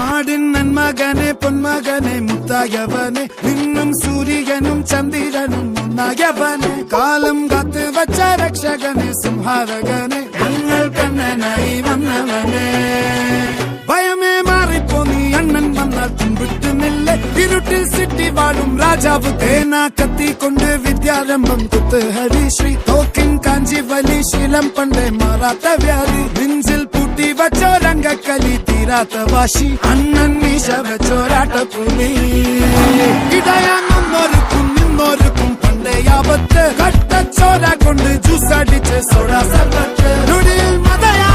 നാടിൻ നന്മകനെ പൊന്മകനെ മുത്തായവനെ നിന്നും സൂര്യനും ചന്ദ്രനും ഒന്നായവനെ കാലം കാത്ത് വച്ച രക്ഷകനെ സംഹാരകനെ ഞങ്ങൾ കണ്ണനായി വന്നവനെ ഭയമേ മാറിപ്പോ നീ അണ്ണൻ വന്നാൽ തുമ്പിട്ടുന്നില്ല ഇരുട്ടിൽ സിറ്റി വാഴും രാജാവ് തേനാ കത്തിക്കൊണ്ട് വിദ്യാരംഭം കുത്ത് ഹരിശ്രീ തോക്കിൻ കാഞ്ചി വലി ശീലം പണ്ടേ മാറാത്ത വ്യാധി നെഞ്ചിൽ പൂട്ടി വച്ചോരംഗക്കലി തീരാത്ത വാശി അണ്ണൻ മീശ വെച്ചോരാട്ടപ്പുലി ഇടയാങ്ങൊന്നൊരുക്കും നിന്നൊരുക്കും പണ്ടേ ആപത്ത് കട്ടച്ചോര കൊണ്ട് ജ്യൂസ് അടിച്ച് സോഡ സർബത്ത് നൊടിയിൽ മതയാ